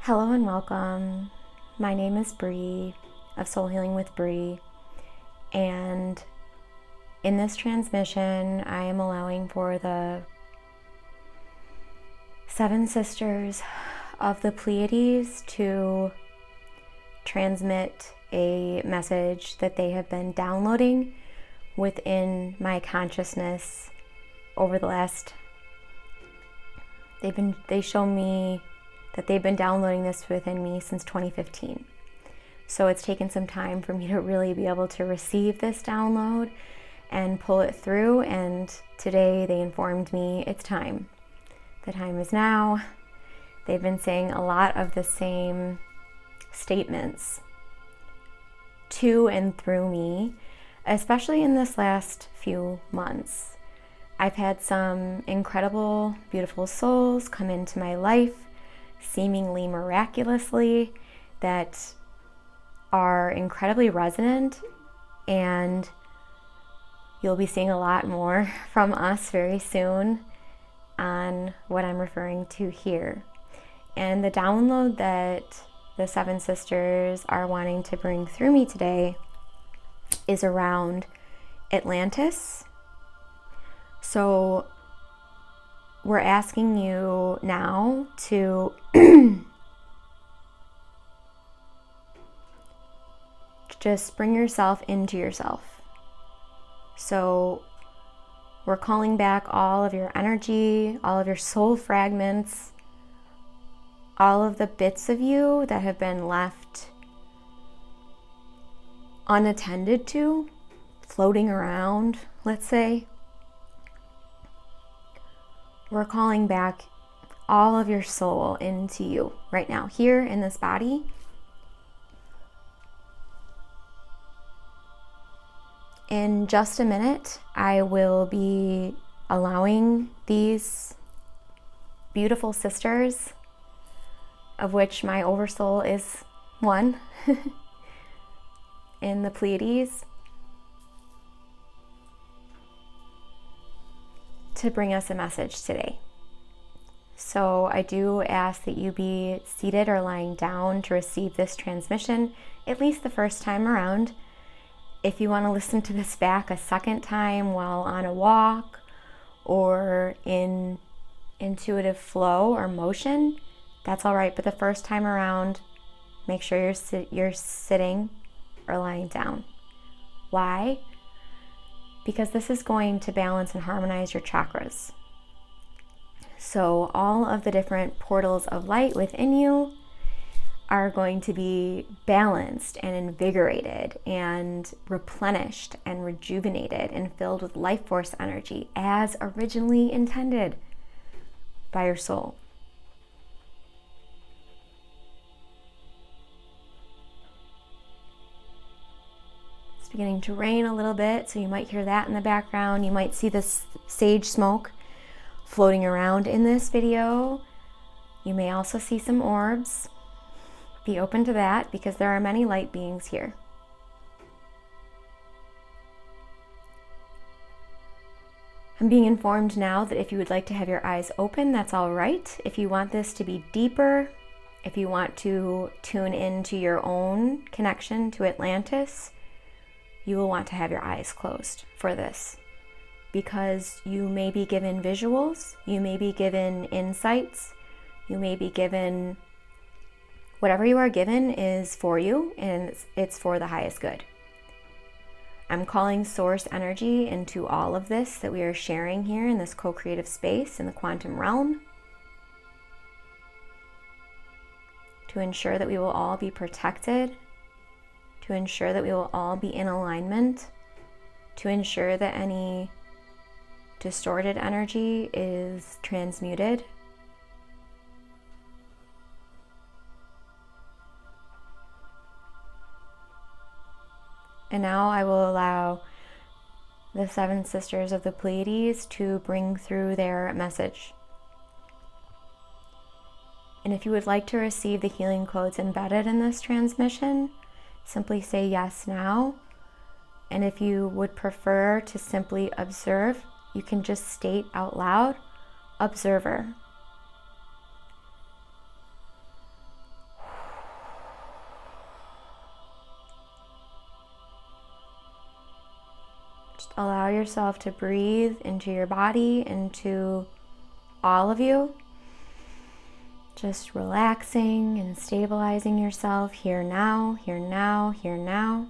Hello and welcome. My name is Bree of Soul Healing with Bree, and in this transmission I am allowing for the 7 sisters of the Pleiades to transmit a message that they have been downloading within my consciousness over the last they show me that they've been downloading this within me since 2015. So it's taken some time for me to really be able to receive this download and pull it through, and today they informed me it's time. The time is now. They've been saying a lot of the same statements to and through me, especially in this last few months. I've had some incredible, beautiful souls come into my life, seemingly miraculously, that are incredibly resonant, and you'll be seeing a lot more from us very soon on what I'm referring to here. And the download that the 7 sisters are wanting to bring through me today is around Atlantis. So we're asking you now to just bring yourself into yourself. So we're calling back all of your energy, all of your soul fragments, all of the bits of you that have been left unattended to, floating around, let's say. We're calling back all of your soul into you right now, here in this body. In just a minute, I will be allowing these beautiful sisters, of which my oversoul is one, in the Pleiades, to bring us a message today. So I do ask that you be seated or lying down to receive this transmission, at least the first time around. If you want to listen to this back a second time while on a walk or in intuitive flow or motion, that's all right. But the first time around, make sure you're sitting or lying down. Why? Because this is going to balance and harmonize your chakras. So all of the different portals of light within you are going to be balanced and invigorated and replenished and rejuvenated and filled with life force energy as originally intended by your soul. It's beginning to rain a little bit, so you might hear that in the background. You might see this sage smoke floating around in this video. You may also see some orbs. Be open to that, because there are many light beings here. I'm being informed now that if you would like to have your eyes open, that's all right. If you want this to be deeper, if you want to tune into your own connection to Atlantis, you will want to have your eyes closed for this, because you may be given visuals, you may be given insights, you may be given whatever you are given is for you, and it's for the highest good. I'm calling source energy into all of this that we are sharing here in this co-creative space in the quantum realm, to ensure that we will all be protected, to ensure that we will all be in alignment, to ensure that any distorted energy is transmuted. And now I will allow the 7 sisters of the Pleiades to bring through their message. And if you would like to receive the healing codes embedded in this transmission, simply say yes now. And if you would prefer to simply observe, you can just state out loud, observer. allow yourself to breathe into your body, into all of you. Just relaxing and stabilizing yourself here now, here now, here now.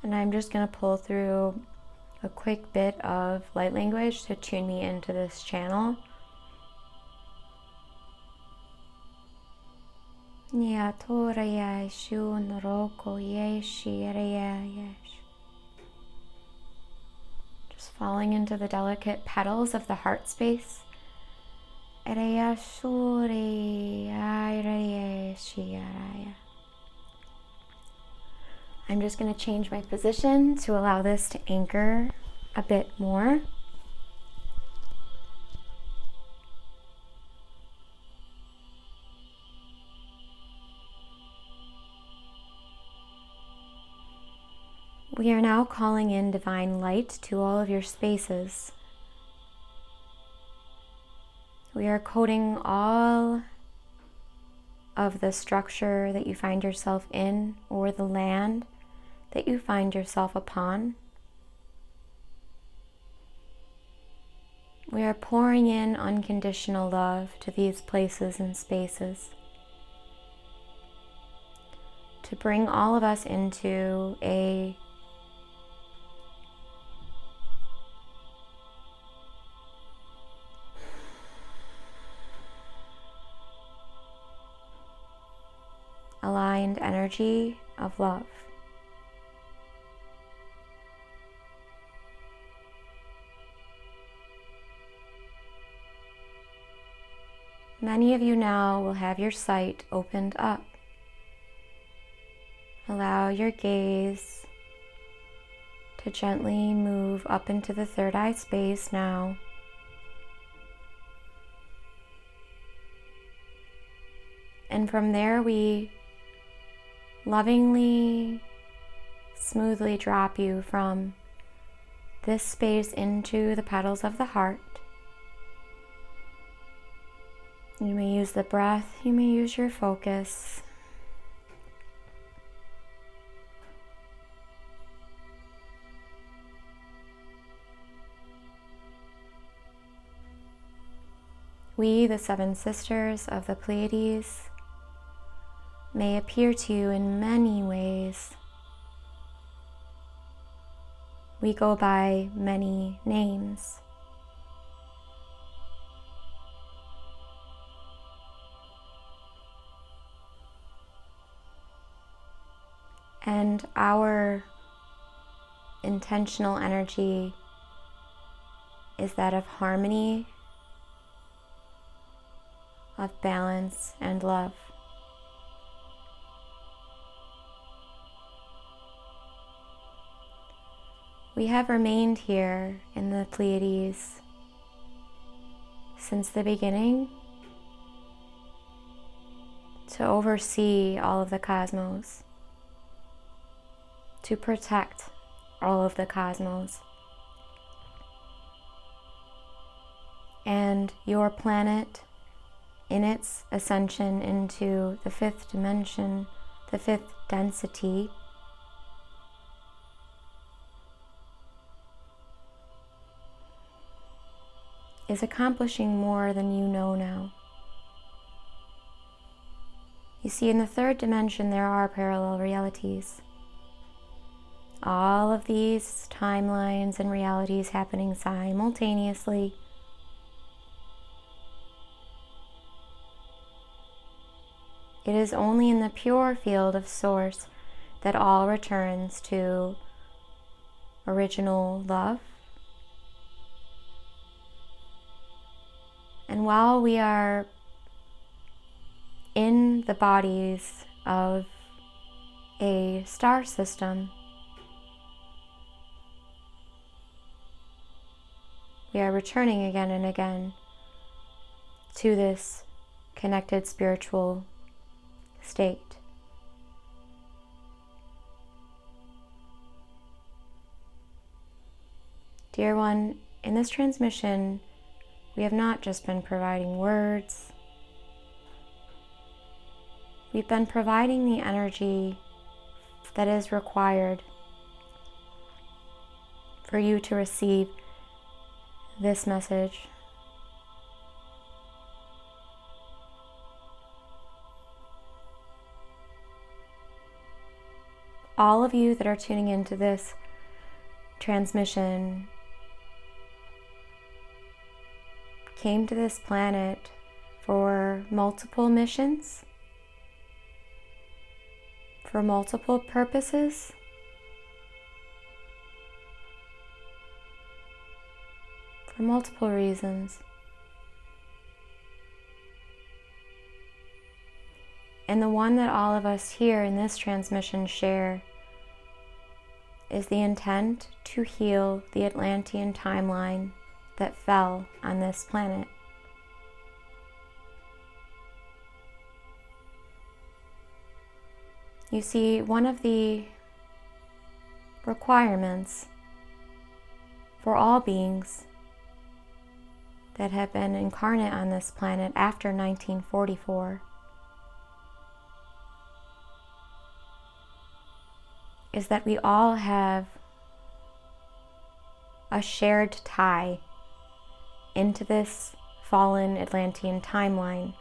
And I'm just going to pull through a quick bit of light language to tune me into this channel. Just falling into the delicate petals of the heart space. I'm just going to change my position to allow this to anchor a bit more. We are now calling in divine light to all of your spaces. We are coating all of the structure that you find yourself in or the land that you find yourself upon. We are pouring in unconditional love to these places and spaces to bring all of us into a aligned energy of love. Many of you now will have your sight opened up. Allow your gaze to gently move up into the third eye space now. And from there we lovingly, smoothly drop you from this space into the petals of the heart. You may use the breath, you may use your focus. We, the 7 sisters of the Pleiades, may appear to you in many ways. We go by many names. And our intentional energy is that of harmony, of balance and love. We have remained here in the Pleiades since the beginning to oversee all of the cosmos, to protect all of the cosmos. And your planet, in its ascension into the 5th dimension, the 5th density, is accomplishing more than you know now. You see, in the 3rd dimension, there are parallel realities. All of these timelines and realities happening simultaneously. It is only in the pure field of Source that all returns to original love. And while we are in the bodies of a star system, we are returning again and again to this connected spiritual state. Dear one, in this transmission, we have not just been providing words. We've been providing the energy that is required for you to receive this message. All of you that are tuning into this transmission came to this planet for multiple missions, for multiple purposes. For multiple reasons. And the one that all of us here in this transmission share is the intent to heal the Atlantean timeline that fell on this planet. You see, one of the requirements for all beings that have been incarnate on this planet after 1944 is that we all have a shared tie into this fallen Atlantean timeline.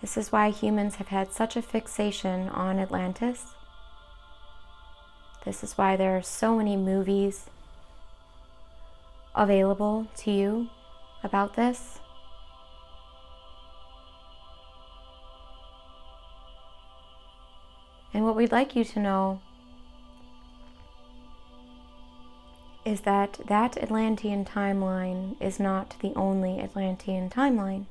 This is why humans have had such a fixation on Atlantis. This is why there are so many movies available to you about this. And what we'd like you to know is that that Atlantean timeline is not the only Atlantean timeline.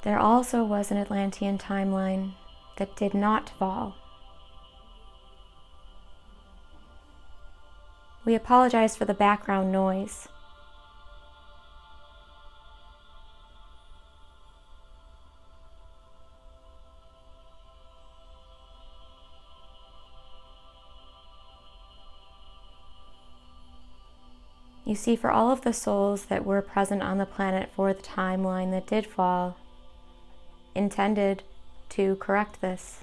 There also was an Atlantean timeline that did not fall. We apologize for the background noise. You see, for all of the souls that were present on the planet for the timeline that did fall, intended to correct this,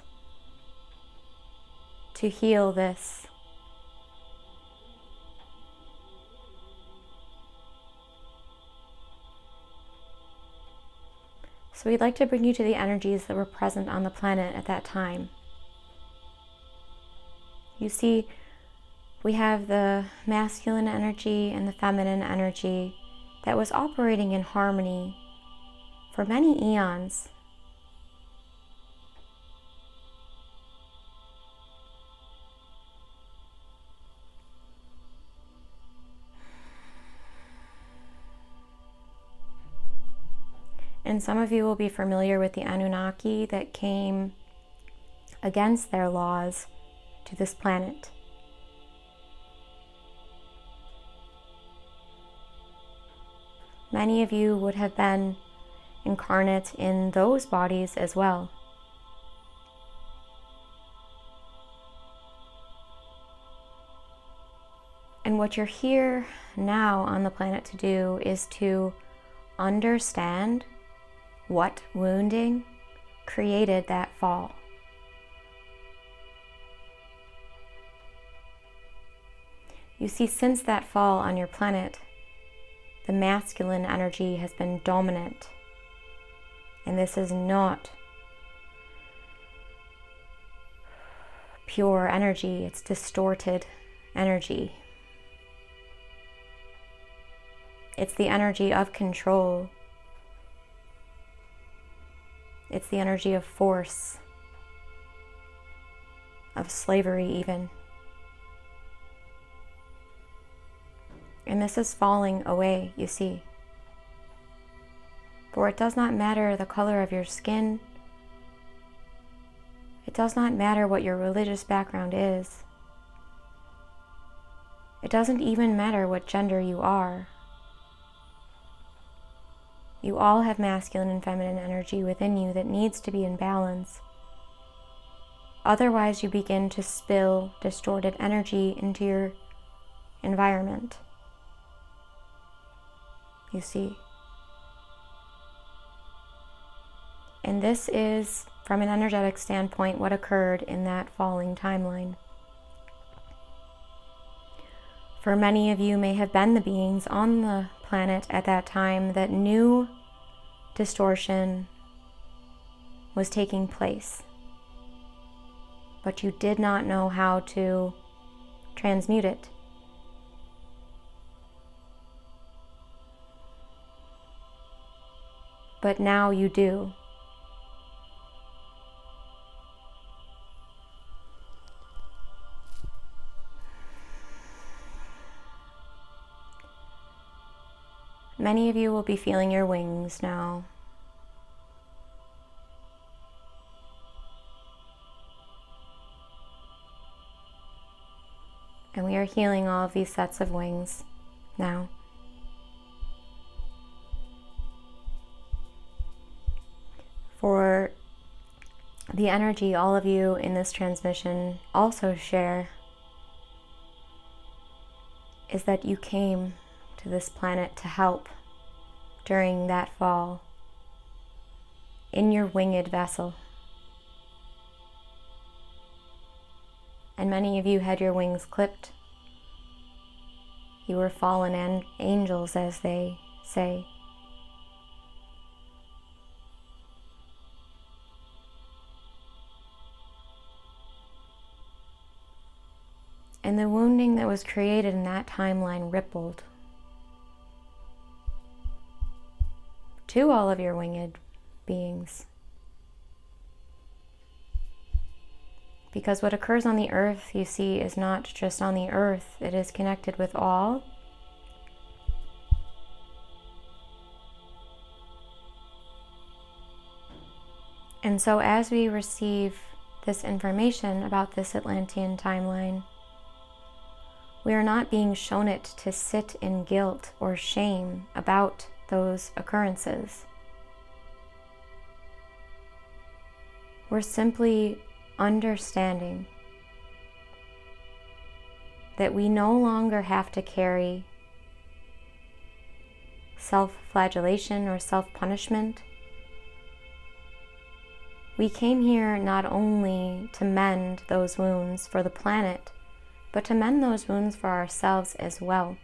to heal this. So we'd like to bring you to the energies that were present on the planet at that time. You see, we have the masculine energy and the feminine energy that was operating in harmony for many eons. And some of you will be familiar with the Anunnaki that came against their laws to this planet. Many of you would have been incarnate in those bodies as well. And what you're here now on the planet to do is to understand what wounding created that fall. You see, since that fall on your planet, the masculine energy has been dominant. And this is not pure energy, it's distorted energy. It's the energy of control. It's the energy of force, of slavery even. And this is falling away, you see. For it does not matter the color of your skin. It does not matter what your religious background is. It doesn't even matter what gender you are. You all have masculine and feminine energy within you that needs to be in balance Otherwise, you begin to spill distorted energy into your environment. You see. And this is, from an energetic standpoint, what occurred in that falling timeline. For many of you may have been the beings on the planet at that time that knew distortion was taking place, but you did not know how to transmute it. But now you do. Many of you will be feeling your wings now. And we are healing all of these sets of wings now. For the energy all of you in this transmission also share is that you came to this planet to help during that fall in your winged vessel. And many of you had your wings clipped. You were fallen angels, as they say. And the wounding that was created in that timeline rippled to all of your winged beings. Because what occurs on the earth, you see, is not just on the earth, it is connected with all. And so as we receive this information about this Atlantean timeline, we are not being shown it to sit in guilt or shame about those occurrences. We're simply understanding that we no longer have to carry self-flagellation or self-punishment. We came here not only to mend those wounds for the planet, but to mend those wounds for ourselves as well.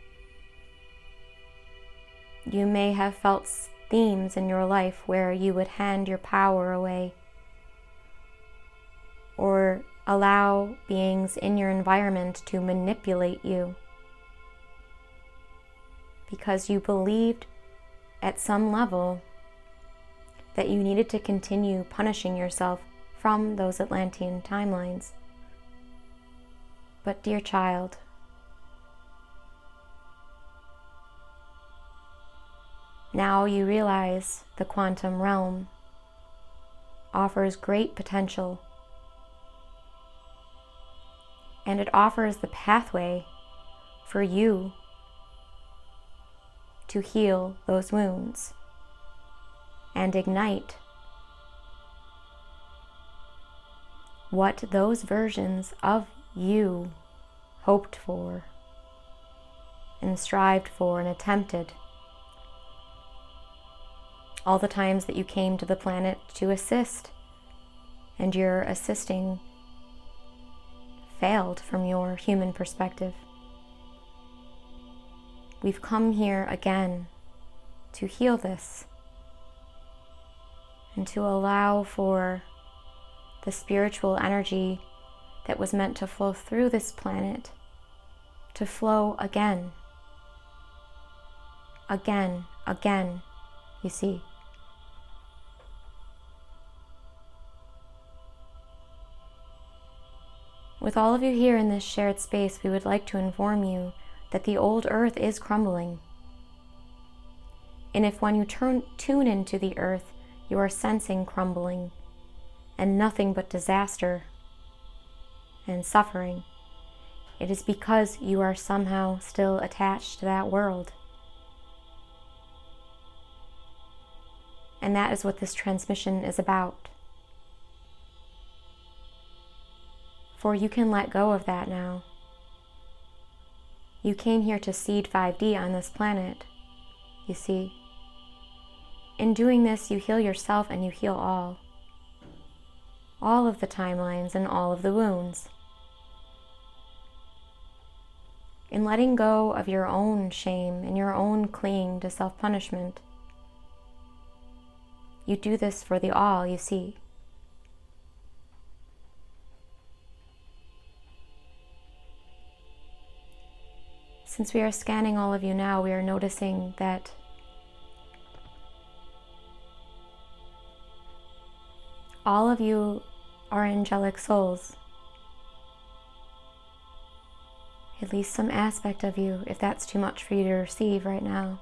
You may have felt themes in your life where you would hand your power away or allow beings in your environment to manipulate you because you believed at some level that you needed to continue punishing yourself from those Atlantean timelines. But dear child, now you realize the quantum realm offers great potential, and it offers the pathway for you to heal those wounds and ignite what those versions of you hoped for and strived for and attempted. All the times that you came to the planet to assist, and your assisting failed from your human perspective. We've come here again to heal this and to allow for the spiritual energy that was meant to flow through this planet to flow again, you see. With all of you here in this shared space, we would like to inform you that the old earth is crumbling. And if when you tune into the earth, you are sensing crumbling and nothing but disaster and suffering, it is because you are somehow still attached to that world. And that is what this transmission is about. For you can let go of that now. You came here to seed 5D on this planet, you see. In doing this, you heal yourself and you heal all. All of the timelines and all of the wounds. In letting go of your own shame and your own clinging to self-punishment, you do this for the all, you see. Since we are scanning all of you now, we are noticing that all of you are angelic souls. At least some aspect of you, if that's too much for you to receive right now.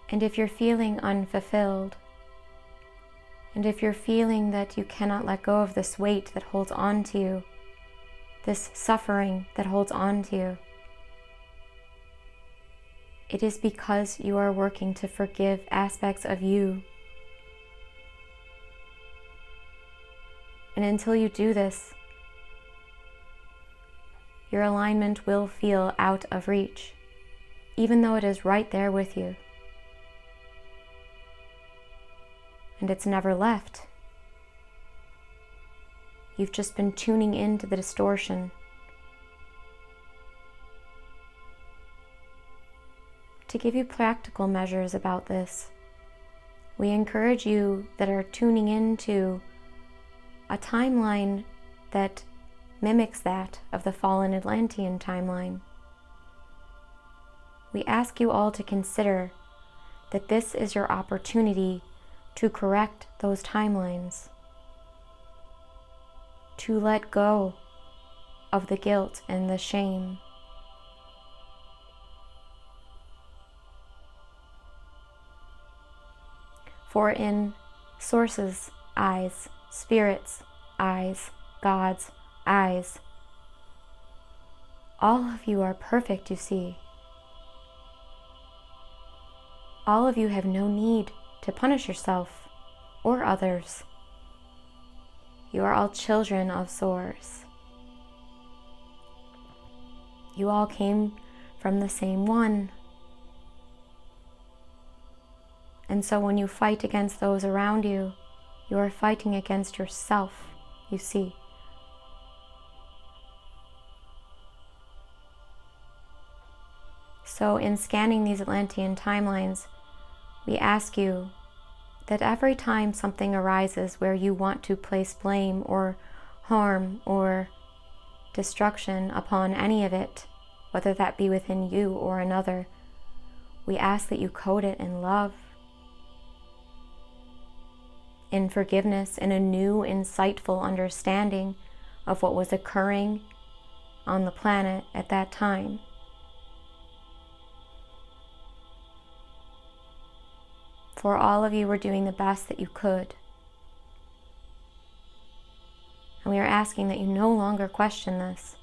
And if you're feeling unfulfilled, and if you're feeling that you cannot let go of this weight that holds on to you, this suffering that holds on to you, it is because you are working to forgive aspects of you. And until you do this, your alignment will feel out of reach, even though it is right there with you. And it's never left. You've just been tuning into the distortion. To give you practical measures about this, we encourage you that are tuning into a timeline that mimics that of the fallen Atlantean timeline. We ask you all to consider that this is your opportunity to correct those timelines, to let go of the guilt and the shame. For in Source's eyes, Spirit's eyes, God's eyes, all of you are perfect, you see. All of you have no need to punish yourself or others. You are all children of Source. You all came from the same one. And so when you fight against those around you, you are fighting against yourself, you see. So in scanning these Atlantean timelines, we ask you that every time something arises where you want to place blame or harm or destruction upon any of it, whether that be within you or another, we ask that you code it in love, in forgiveness, in a new, insightful understanding of what was occurring on the planet at that time. For all of you were doing the best that you could. And we are asking that you no longer question this.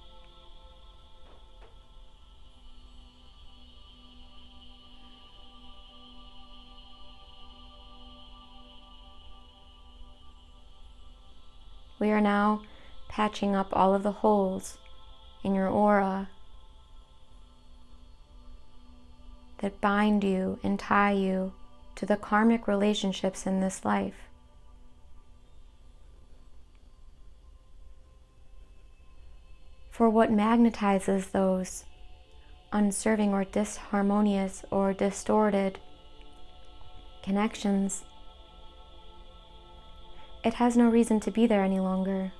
We are now patching up all of the holes in your aura that bind you and tie you to the karmic relationships in this life. For what magnetizes those unserving or disharmonious or distorted connections, it has no reason to be there any longer.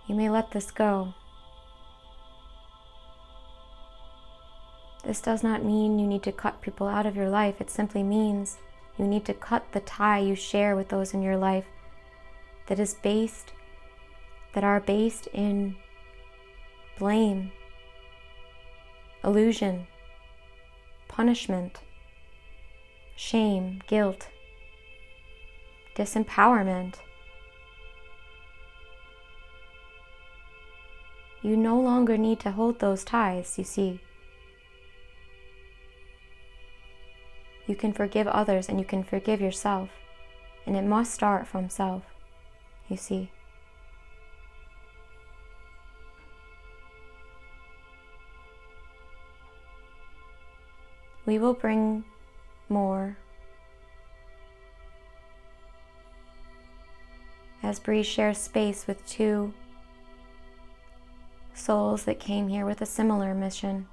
You may let this go. This does not mean you need to cut people out of your life. It simply means you need to cut the tie you share with those in your life that are based in blame, illusion, punishment, shame, guilt, disempowerment. You no longer need to hold those ties, you see. You can forgive others and you can forgive yourself. And it must start from self, you see. We will bring more as Bree shares space with two souls that came here with a similar mission,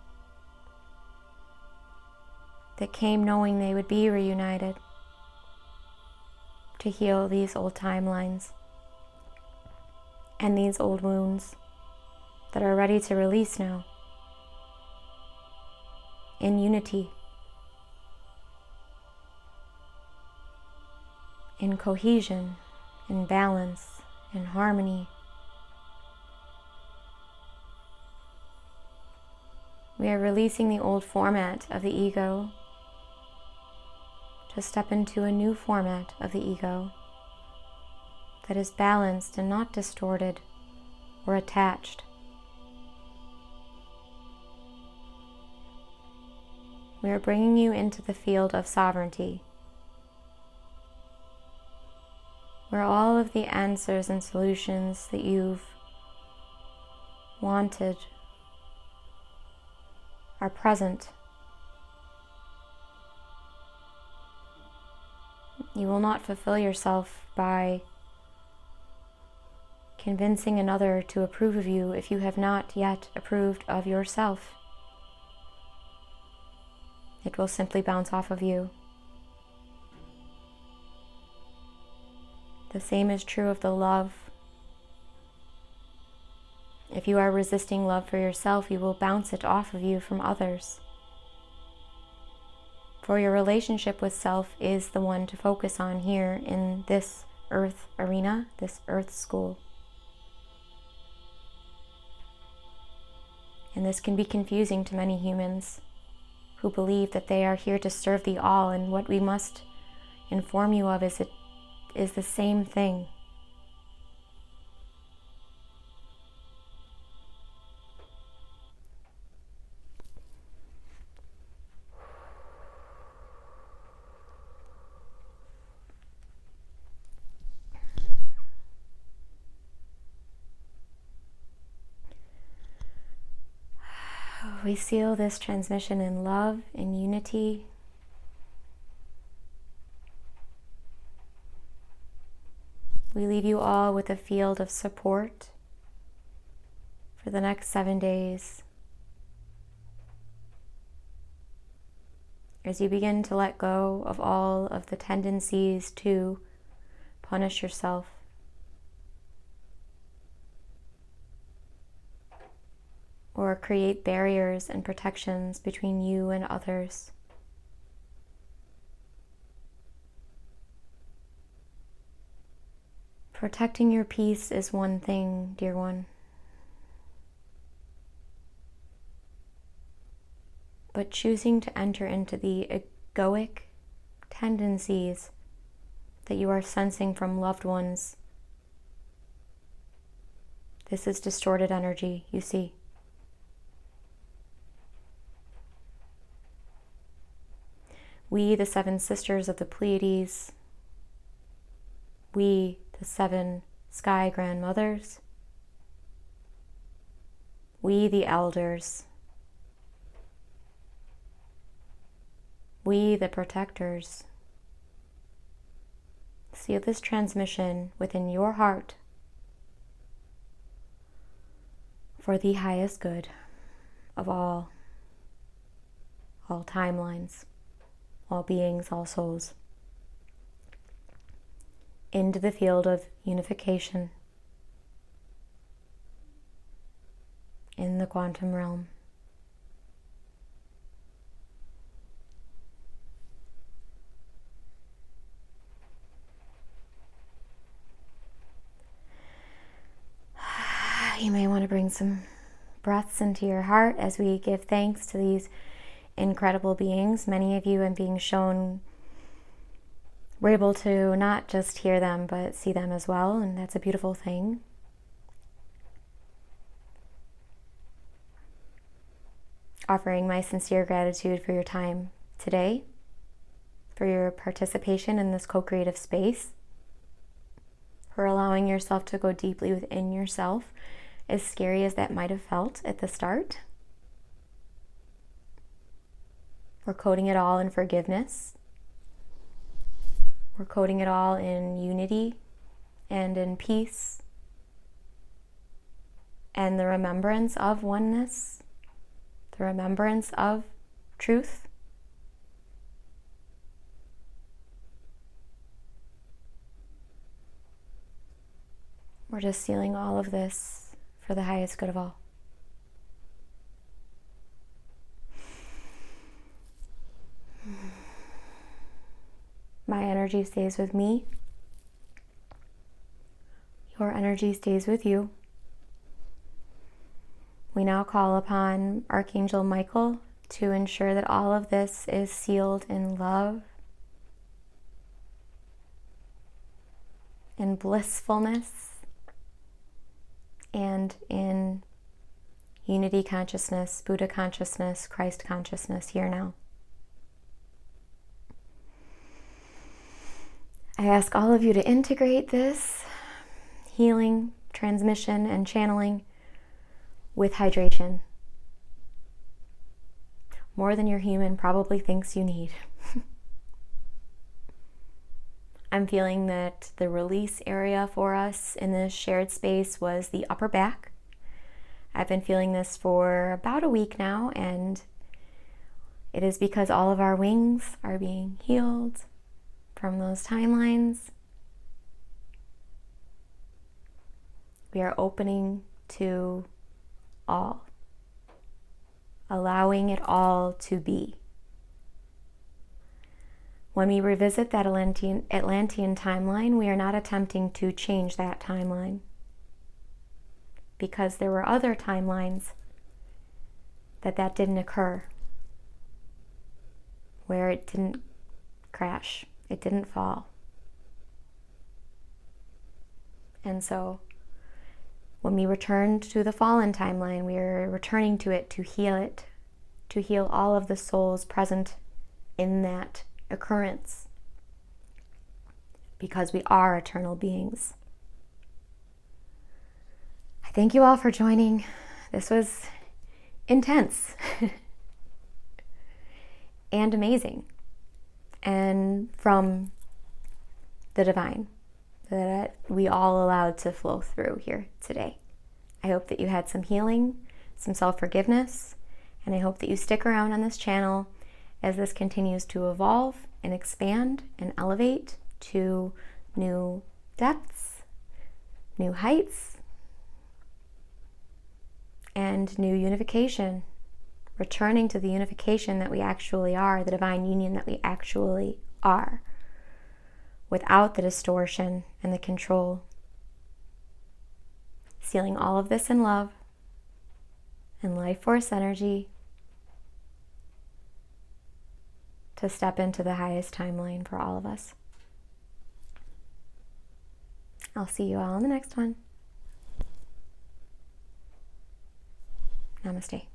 that came knowing they would be reunited to heal these old timelines and these old wounds that are ready to release now in unity, in cohesion, in balance, in harmony. We are releasing the old format of the ego to step into a new format of the ego that is balanced and not distorted or attached. We are bringing you into the field of sovereignty, where all of the answers and solutions that you've wanted are present. You will not fulfill yourself by convincing another to approve of you if you have not yet approved of yourself. It will simply bounce off of you. The same is true of the love. If you are resisting love for yourself, you will bounce it off of you from others. For your relationship with self is the one to focus on here in this earth arena, this earth school. And this can be confusing to many humans who believe that they are here to serve the all, and what we must inform you of is it is the same thing. We seal this transmission in love, in unity. We leave you all with a field of support for the next 7 days. As you begin to let go of all of the tendencies to punish yourself, or create barriers and protections between you and others. Protecting your peace is one thing, dear one. But choosing to enter into the egoic tendencies that you are sensing from loved ones, this is distorted energy, you see. We, the 7 sisters of the Pleiades, we, the 7 sky grandmothers, we, the elders, we, the protectors, seal this transmission within your heart for the highest good of all timelines, all beings, all souls, into the field of unification in the quantum realm. You may want to bring some breaths into your heart as we give thanks to these incredible beings. Many of you, and being shown, we're able to not just hear them but see them as well, and that's a beautiful thing. Offering my sincere gratitude for your time today, for your participation in this co-creative space. for allowing yourself to go deeply within yourself, as scary as that might have felt at the start. We're coding it all in forgiveness. We're coding it all in unity and in peace and the remembrance of oneness, the remembrance of truth. We're just sealing all of this for the highest good of all. My energy stays with me. Your energy stays with you. We now call upon Archangel Michael to ensure that all of this is sealed in love, in blissfulness, and in unity consciousness, Buddha consciousness, Christ consciousness here now. I ask all of you to integrate this healing, transmission, and channeling with hydration. More than your human probably thinks you need. I'm feeling that the release area for us in this shared space was the upper back. I've been feeling this for about a week now, and it is because all of our wings are being healed from those timelines. We are opening to all, allowing it all to be. When we revisit that Atlantean timeline, we are not attempting to change that timeline, because there were other timelines that didn't occur, where it didn't crash, it didn't fall. And so when we return to the fallen timeline, we are returning to it, to heal all of the souls present in that occurrence, because we are eternal beings. I thank you all for joining. This was intense and amazing, and from the divine that we all allowed to flow through here today. I hope that you had some healing, some self-forgiveness, and I hope that you stick around on this channel as this continues to evolve and expand and elevate to new depths, new heights, and new unification, returning to the unification that we actually are, the divine union that we actually are, without the distortion and the control. Sealing all of this in love and life force energy to step into the highest timeline for all of us. I'll see you all in the next one. Namaste.